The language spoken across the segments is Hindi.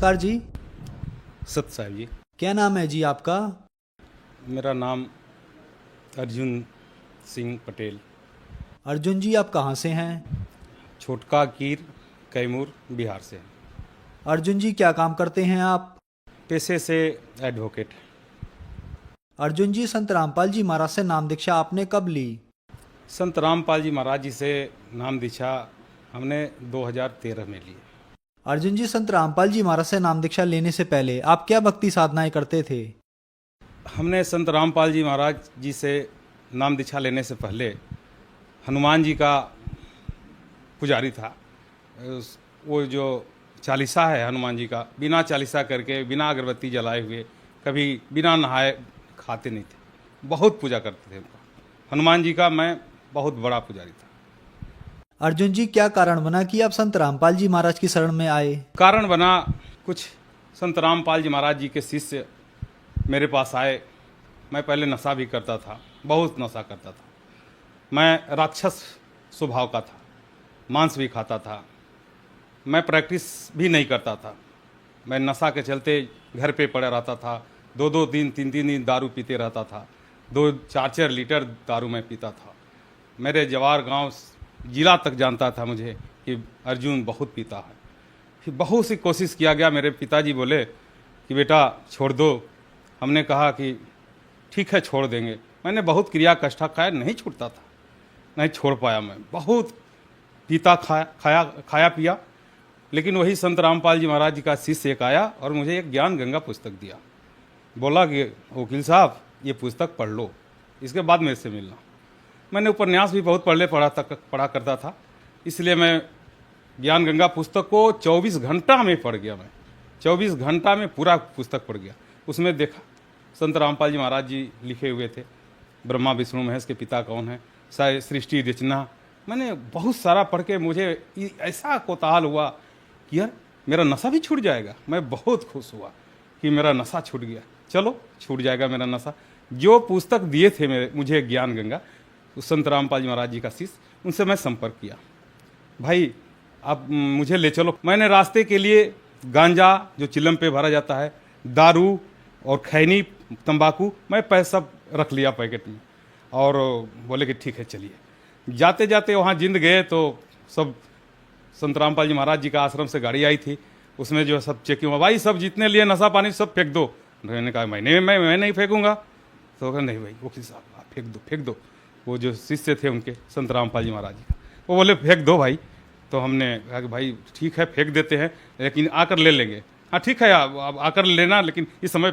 नमस्कार जी। सत साहब जी। क्या नाम है जी आपका? मेरा नाम अर्जुन सिंह पटेल। अर्जुन जी, आप कहाँ से हैं? छोटका कीर, कैमूर, बिहार से। अर्जुन जी, क्या काम करते हैं आप? पेशे से एडवोकेट। अर्जुन जी, संत रामपाल जी महाराज से नाम दीक्षा आपने कब ली? संत रामपाल जी महाराज जी से नाम दीक्षा हमने 2013 में ली। अर्जुन जी, संत रामपाल जी महाराज से नाम दीक्षा लेने से पहले आप क्या भक्ति साधनाएं करते थे? हमने संत रामपाल जी महाराज जी से नाम दीक्षा लेने से पहले हनुमान जी का पुजारी था। वो जो चालीसा है हनुमान जी का, बिना चालीसा करके, बिना अगरबत्ती जलाए हुए, कभी बिना नहाए खाते नहीं थे। बहुत पूजा करते थे उनका। हनुमान जी का मैं बहुत बड़ा पुजारी था। अर्जुन जी, क्या कारण बना कि आप संत रामपाल जी महाराज की शरण में आए? कारण बना, कुछ संत रामपाल जी महाराज जी के शिष्य मेरे पास आए। मैं पहले नशा भी करता था, बहुत नशा करता था। मैं राक्षस स्वभाव का था, मांस भी खाता था। मैं प्रैक्टिस भी नहीं करता था। मैं नशा के चलते घर पे पड़ा रहता था। 2-2 दिन, 3-3 दिन दारू पीते रहता था। 2-4 लीटर दारू मैं पीता था। मेरे जवार गांव जिला तक जानता था मुझे कि अर्जुन बहुत पीता है। फिर बहुत सी कोशिश किया गया। मेरे पिताजी बोले कि बेटा छोड़ दो। हमने कहा कि ठीक है छोड़ देंगे। मैंने बहुत क्रिया कष्टा खाया, नहीं छूटता था, नहीं छोड़ पाया। मैं बहुत पीता खाया पिया। लेकिन वही संत रामपाल जी महाराज जी का शिष्य एक आया और मुझे एक ज्ञान गंगा पुस्तक दिया। बोला कि वकील साहब ये पुस्तक पढ़ लो, इसके बाद मेरे से मिलना। मैंने उपन्यास भी बहुत पढ़ा करता था, इसलिए मैं ज्ञान गंगा पुस्तक को 24 घंटा में पढ़ गया। मैं 24 घंटा में पूरा पुस्तक पढ़ गया। उसमें देखा संत रामपाल जी महाराज जी लिखे हुए थे, ब्रह्मा विष्णु महेश के पिता कौन है, सृष्टि रचना। मैंने बहुत सारा पढ़ के मुझे ऐसा कोताहल हुआ कि यार मेरा नशा भी छूट जाएगा। मैं बहुत खुश हुआ कि मेरा नशा छूट गया, चलो छूट जाएगा मेरा नशा। जो पुस्तक दिए थे मुझे ज्ञान गंगा, उस संत रामपाल जी महाराज जी का शिष्य, उनसे मैं संपर्क किया। भाई आप मुझे ले चलो। मैंने रास्ते के लिए गांजा जो चिलम पे भरा जाता है, दारू और खैनी तंबाकू, मैं पैसा रख लिया पैकेट में और बोले कि ठीक है चलिए। जाते जाते वहाँ जिंद गए तो सब संत रामपाल जी महाराज जी का आश्रम से गाड़ी आई थी। उसमें जो सब चेकिंग हुआ, भाई सब जितने लिए नशा पानी सब फेंक दो। मैंने कहा मैं नहीं फेंकूंगा। तो कहा नहीं भाई वकील साहब आप फेंक दो। वो जो शिष्य थे उनके संत रामपाल जी महाराज जी का, वो बोले फेंक दो भाई। तो हमने कहा कि भाई ठीक है फेंक देते हैं, लेकिन आकर ले लेंगे। हाँ ठीक है आप आकर लेना, लेकिन इस समय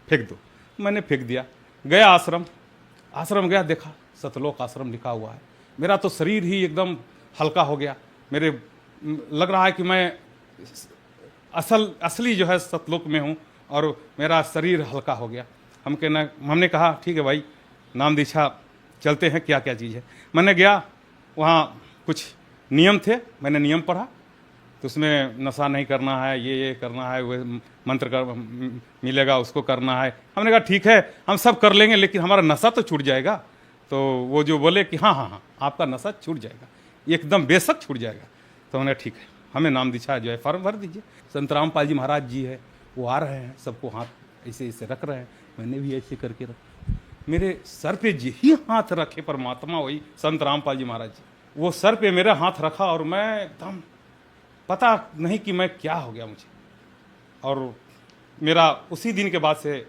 फेंक दो। मैंने फेंक दिया। गया आश्रम गया, देखा सतलोक आश्रम लिखा हुआ है। मेरा तो शरीर ही एकदम हल्का हो गया। मेरे लग रहा है कि मैं असली जो है सतलोक में हूँ और मेरा शरीर हल्का हो गया। हमने कहा ठीक है भाई नाम दीक्षा चलते हैं, क्या क्या चीज़ है। मैंने गया, वहाँ कुछ नियम थे, मैंने नियम पढ़ा। तो उसमें नशा नहीं करना है, ये करना है, वो मंत्र कर मिलेगा उसको करना है। हमने कहा ठीक है हम सब कर लेंगे, लेकिन हमारा नशा तो छूट जाएगा। तो वो जो बोले कि हाँ आपका नशा छूट जाएगा, एकदम बेशक छूट जाएगा। तो हमने ठीक है हमें नाम दीक्षा जो है फॉर्म भर दीजिए। संत रामपाल जी महाराज जी है वो आ रहे हैं, सबको हाथ ऐसे ऐसे रख रहे हैं। मैंने भी ऐसे करके रखा। मेरे सर पे यही हाथ रखे परमात्मा, वही संत रामपाल जी महाराज जी, वो सर पे मेरा हाथ रखा और मैं एकदम पता नहीं कि मैं क्या हो गया मुझे। और मेरा उसी दिन के बाद से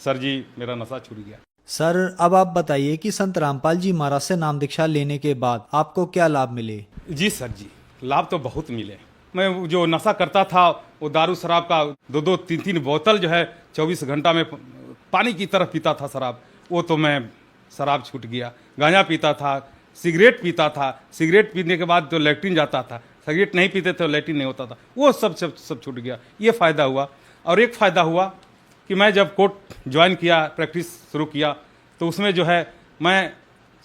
सर जी मेरा नशा छूट गया। सर, अब आप बताइए कि संत रामपाल जी महाराज से नाम दीक्षा लेने के बाद आपको क्या लाभ मिले? जी सर जी, लाभ तो बहुत मिले। मैं जो नशा करता था वो दारू शराब का 2-2 3-3 बोतल जो है 24 घंटा में पानी की तरह पीता था शराब, वो तो मैं शराब छूट गया। गांजा पीता था, सिगरेट पीता था, सिगरेट पीने के बाद तो लैट्रिन जाता था, सिगरेट नहीं पीते तो लैट्रिन नहीं होता था, वो सब छूट गया। ये फ़ायदा हुआ। और एक फ़ायदा हुआ कि मैं जब कोर्ट ज्वाइन किया, प्रैक्टिस शुरू किया, तो उसमें जो है मैं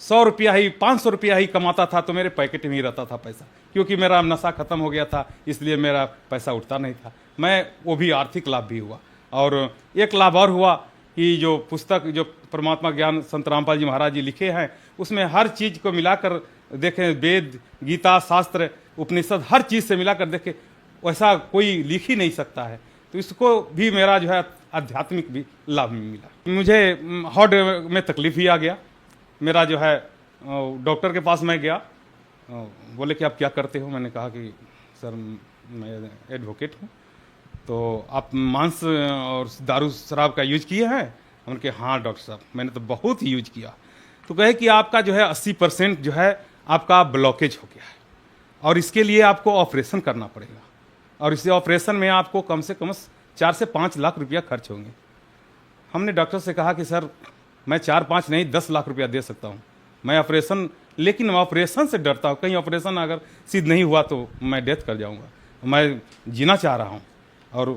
100 रुपया ही 500 रुपया ही कमाता था, तो मेरे पैकेट में ही रहता था पैसा, क्योंकि मेरा नशा ख़त्म हो गया था, इसलिए मेरा पैसा उठता नहीं था। वो भी आर्थिक लाभ भी हुआ। और एक लाभ और हुआ कि जो पुस्तक जो परमात्मा ज्ञान संत रामपाल जी महाराज जी लिखे हैं, उसमें हर चीज़ को मिलाकर देखें, वेद गीता शास्त्र उपनिषद हर चीज़ से मिलाकर देखें, वैसा कोई लिख ही नहीं सकता है। तो तो इसको भी मेरा जो है आध्यात्मिक भी लाभ मिला। मुझे हार्ट में तकलीफ ही आ गया। मेरा जो है डॉक्टर के पास मैं गया, बोले कि आप क्या करते हो? मैंने कहा कि सर मैं एडवोकेट हूँ। तो आप मांस और दारू शराब का यूज किए हैं? हमने कहा हाँ डॉक्टर साहब मैंने तो बहुत ही यूज किया। तो कहे कि आपका जो है 80% जो है आपका ब्लॉकेज हो गया है और इसके लिए आपको ऑपरेशन करना पड़ेगा और इस ऑपरेशन में आपको कम से कम 4 से 5 लाख रुपया खर्च होंगे। हमने डॉक्टर से कहा कि सर मैं 4-5 नहीं 10 लाख रुपया दे सकता हूँ मैं ऑपरेशन, लेकिन ऑपरेशन से डरता हूँ, कहीं ऑपरेशन अगर सिद्ध नहीं हुआ तो मैं डेथ कर जाऊँगा, मैं जीना चाह रहा हूँ। और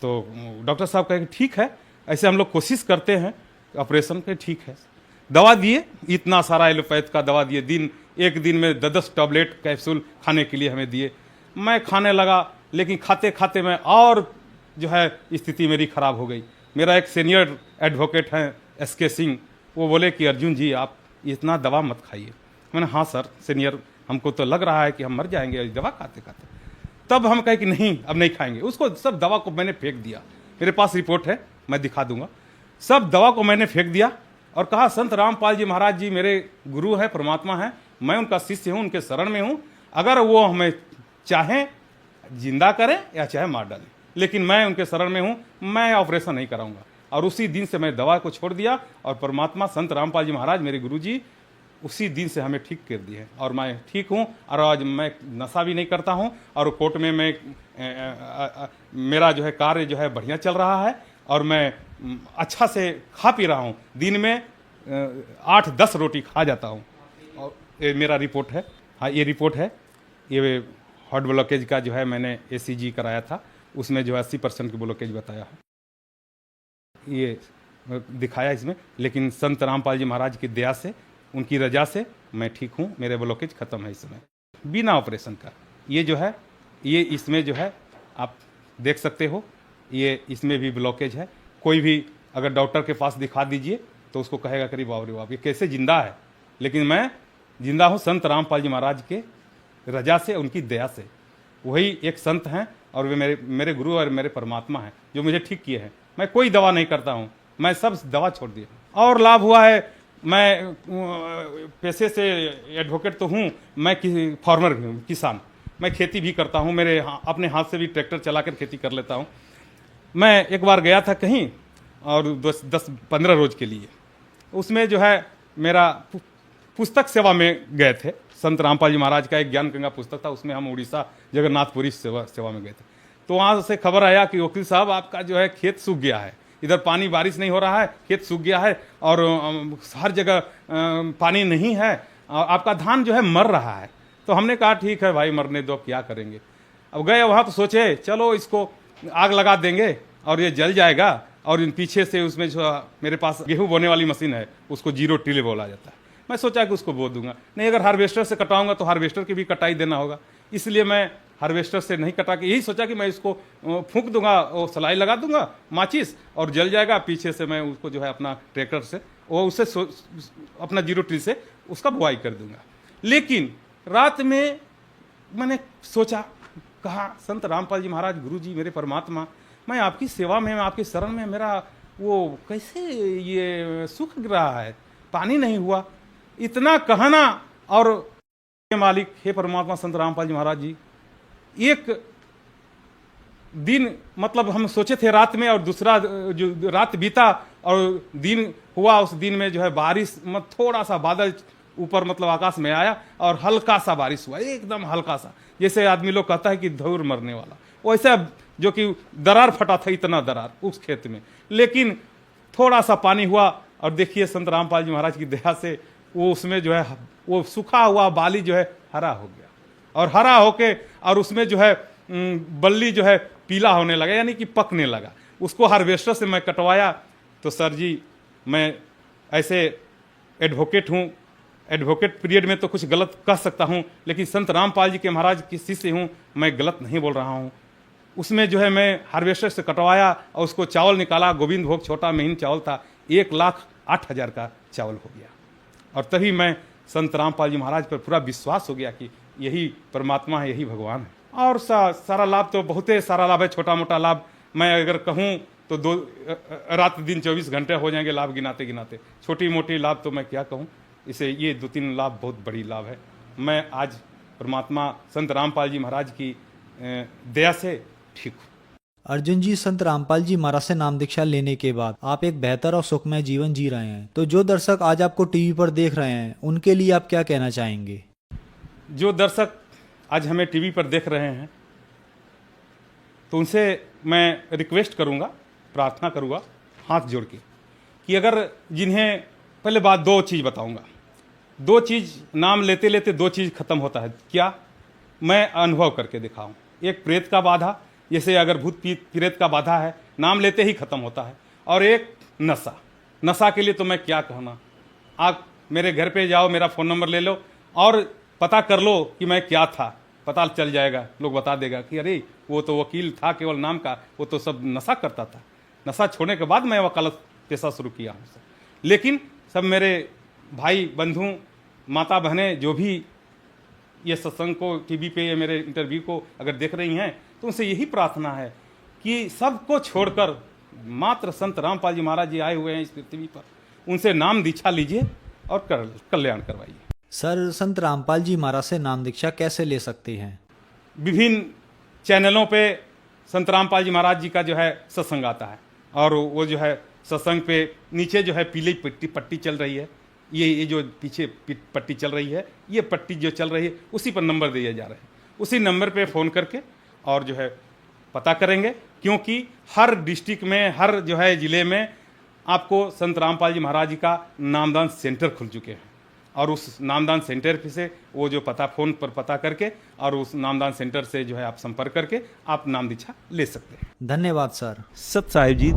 तो डॉक्टर साहब कहे कि ठीक है, ऐसे हम लोग कोशिश करते हैं ऑपरेशन के, ठीक है। दवा दिए, इतना सारा एलोपैथ का दवा दिए, एक दिन में 10 टैबलेट कैप्सूल खाने के लिए हमें दिए। मैं खाने लगा, लेकिन खाते खाते मैं और जो है स्थिति मेरी खराब हो गई। मेरा एक सीनियर एडवोकेट हैं SK सिंह, वो बोले कि अर्जुन जी आप इतना दवा मत खाइए। मैंने हाँ सर सीनियर, हमको तो लग रहा है कि हम मर जाएंगे दवा खाते खाते। तब हम कहे कि नहीं अब नहीं खाएंगे, उसको सब दवा को मैंने फेंक दिया। मेरे पास रिपोर्ट है, मैं दिखा दूंगा। सब दवा को मैंने फेंक दिया और कहा संत रामपाल जी महाराज जी मेरे गुरु है, परमात्मा है, मैं उनका शिष्य हूँ, उनके शरण में हूँ। अगर वो हमें चाहे जिंदा करें या चाहे मार डालें, लेकिन मैं उनके शरण में हूँ, मैं ऑपरेशन नहीं कराऊंगा। और उसी दिन से मैं दवा को छोड़ दिया और परमात्मा संत रामपाल जी महाराज मेरे गुरु जी उसी दिन से हमें ठीक कर दिए और मैं ठीक हूँ। और आज मैं नशा भी नहीं करता हूँ और कोर्ट में मैं मेरा जो है कार्य जो है बढ़िया चल रहा है और मैं अच्छा से खा पी रहा हूँ। दिन में 8-10 रोटी खा जाता हूँ। और ये मेरा रिपोर्ट है, हाँ ये रिपोर्ट है। ये हार्ट ब्लॉकेज का जो है मैंने ACG कराया था, उसमें जो है 80% की ब्लॉकेज बताया है, ये दिखाया इसमें। लेकिन संत रामपाल जी महाराज की दया से, उनकी रजा से मैं ठीक हूँ, मेरे ब्लॉकेज खत्म है इस समय बिना ऑपरेशन का। ये जो है ये इसमें जो है आप देख सकते हो, ये इसमें भी ब्लॉकेज है। कोई भी अगर डॉक्टर के पास दिखा दीजिए तो उसको कहेगा करीब बाप रे बाप ये कैसे जिंदा है, लेकिन मैं जिंदा हूँ संत रामपाल जी महाराज के रजा से, उनकी दया से। वही एक संत हैं और वे मेरे गुरु और मेरे परमात्मा हैं जो मुझे ठीक किए हैं। मैं कोई दवा नहीं करता हूँ, मैं सब दवा छोड़ दिया। और लाभ हुआ है, मैं पैसे से एडवोकेट तो हूँ, मैं फार्मर भी हूँ, किसान। मैं खेती भी करता हूँ, मेरे अपने हाथ से भी ट्रैक्टर चलाकर खेती कर लेता हूँ। मैं एक बार गया था कहीं और 10-15 रोज के लिए, उसमें जो है मेरा पुस्तक सेवा में गए थे। संत रामपाल जी महाराज का एक ज्ञान गंगा पुस्तक था, उसमें हम उड़ीसा जगन्नाथपुरी सेवा में गए थे। तो वहाँ से खबर आया कि वकील साहब आपका जो है खेत सूख गया है, इधर पानी बारिश नहीं हो रहा है, खेत सूख गया है और हर जगह पानी नहीं है, आपका धान जो है मर रहा है। तो हमने कहा ठीक है भाई मरने दो, क्या करेंगे। अब गए वहाँ तो सोचे चलो इसको आग लगा देंगे और ये जल जाएगा। और इन पीछे से उसमें जो मेरे पास गेहूं बोने वाली मशीन है उसको 0 टिले बोला जाता है, मैं सोचा कि उसको बो दूंगा। नहीं, अगर हार्वेस्टर से कटाऊंगा तो हार्वेस्टर की भी कटाई देना होगा, इसलिए मैं हार्वेस्टर से नहीं कटा के यही सोचा कि मैं इसको फूंक दूंगा, वो सलाई लगा दूंगा माचिस और जल जाएगा। पीछे से मैं उसको जो है अपना ट्रैक्टर से वो उससे अपना 0 टिल से उसका बुआई कर दूंगा। लेकिन रात में मैंने सोचा, कहा संत रामपाल जी महाराज गुरु जी मेरे परमात्मा, मैं आपकी सेवा में, मैं आपके शरण में, मेरा वो कैसे ये सूख रहा है, पानी नहीं हुआ। इतना कहना और मालिक हे परमात्मा संत रामपाल जी महाराज जी, एक दिन मतलब हम सोचे थे रात में और दूसरा जो रात बीता और दिन हुआ, उस दिन में जो है बारिश थोड़ा सा बादल ऊपर मतलब आकाश में आया और हल्का सा बारिश हुआ, एकदम हल्का सा, जैसे आदमी लोग कहता है कि धूर मरने वाला, वैसे जो कि दरार फटा था, इतना दरार उस खेत में। लेकिन थोड़ा सा पानी हुआ और देखिए संत रामपाल जी महाराज की दया से वो उसमें जो है वो सूखा हुआ बाली जो है हरा हो गया और हरा होके और उसमें जो है बल्ली जो है पीला होने लगा, यानी कि पकने लगा। उसको हार्वेस्टर से मैं कटवाया तो सर जी मैं ऐसे एडवोकेट हूँ, एडवोकेट पीरियड में तो कुछ गलत कह सकता हूँ, लेकिन संत रामपाल जी के महाराज की शिष्य हूँ, मैं गलत नहीं बोल रहा हूँ। उसमें जो है मैं हार्वेस्टर से कटवाया और उसको चावल निकाला, गोविंद भोग छोटा महीन चावल था, 1,08,000 का चावल हो गया। और तभी मैं संत रामपाल जी महाराज पर पूरा विश्वास हो गया कि यही परमात्मा है, यही भगवान है। और सारा लाभ तो बहुत सारा लाभ है, छोटा मोटा लाभ मैं अगर कहूँ तो रात दिन 24 घंटे हो जाएंगे लाभ गिनाते गिनाते। छोटी मोटी लाभ तो मैं क्या कहूँ, इसे ये 2-3 लाभ बहुत बड़ी लाभ है। मैं आज परमात्मा संत रामपाल जी महाराज की दया से ठीक हूँ। अर्जुन जी, संत रामपाल जी महाराज से नाम दीक्षा लेने के बाद आप एक बेहतर और सुखमय जीवन जी रहे हैं, तो जो दर्शक आज आपको टीवी पर देख रहे हैं उनके लिए आप क्या कहना चाहेंगे? जो दर्शक आज हमें टीवी पर देख रहे हैं तो उनसे मैं रिक्वेस्ट करूंगा, प्रार्थना करूंगा हाथ जोड़ के कि अगर जिन्हें पहले बात 2 चीज़ बताऊंगा। 2 चीज़ नाम लेते लेते 2 चीज़ खत्म होता है। क्या? मैं अनुभव करके देखा हूँ। एक प्रेत का बाधा, जैसे अगर भूत प्रेत का बाधा है नाम लेते ही खत्म होता है। और एक नशा, नशा के लिए तो मैं क्या कहना। आप मेरे घर पे जाओ, मेरा फ़ोन नंबर ले लो और पता कर लो कि मैं क्या था, पता चल जाएगा। लोग बता देगा कि अरे वो तो वकील था केवल नाम का, वो तो सब नशा करता था। नशा छोड़ने के बाद मैं वकालत पेशा शुरू किया हूँ। लेकिन सब मेरे भाई बंधु माता बहनें जो भी ये सत्संग को टीवी पे ये मेरे इंटरव्यू को अगर देख रही हैं तो उनसे यही प्रार्थना है कि सबको छोड़कर मात्र संत रामपाल जी महाराज जी आए हुए हैं इस पृथ्वी पर, उनसे नाम दीक्षा लीजिए और कल्याण करवाइए। सर, संत रामपाल जी महाराज से नाम दीक्षा कैसे ले सकते हैं? विभिन्न चैनलों पे संत रामपाल जी महाराज जी का जो है सत्संग आता है और वो जो है सत्संग पे नीचे जो है पीली पट्टी चल रही है, ये जो पीछे पट्टी चल रही है, ये पट्टी जो चल रही है उसी पर नंबर दिए जा रहे हैं। उसी नंबर पे फ़ोन करके और जो है पता करेंगे, क्योंकि हर डिस्ट्रिक्ट में, हर जो है ज़िले में आपको संत रामपाल जी महाराज जी का नामदान सेंटर खुल चुके हैं और उस नामदान सेंटर से वो जो पता फ़ोन पर पता करके और उस नामदान सेंटर से जो है आप संपर्क करके आप नाम दीक्षा ले सकते हैं। धन्यवाद सर। सत साहिब जी।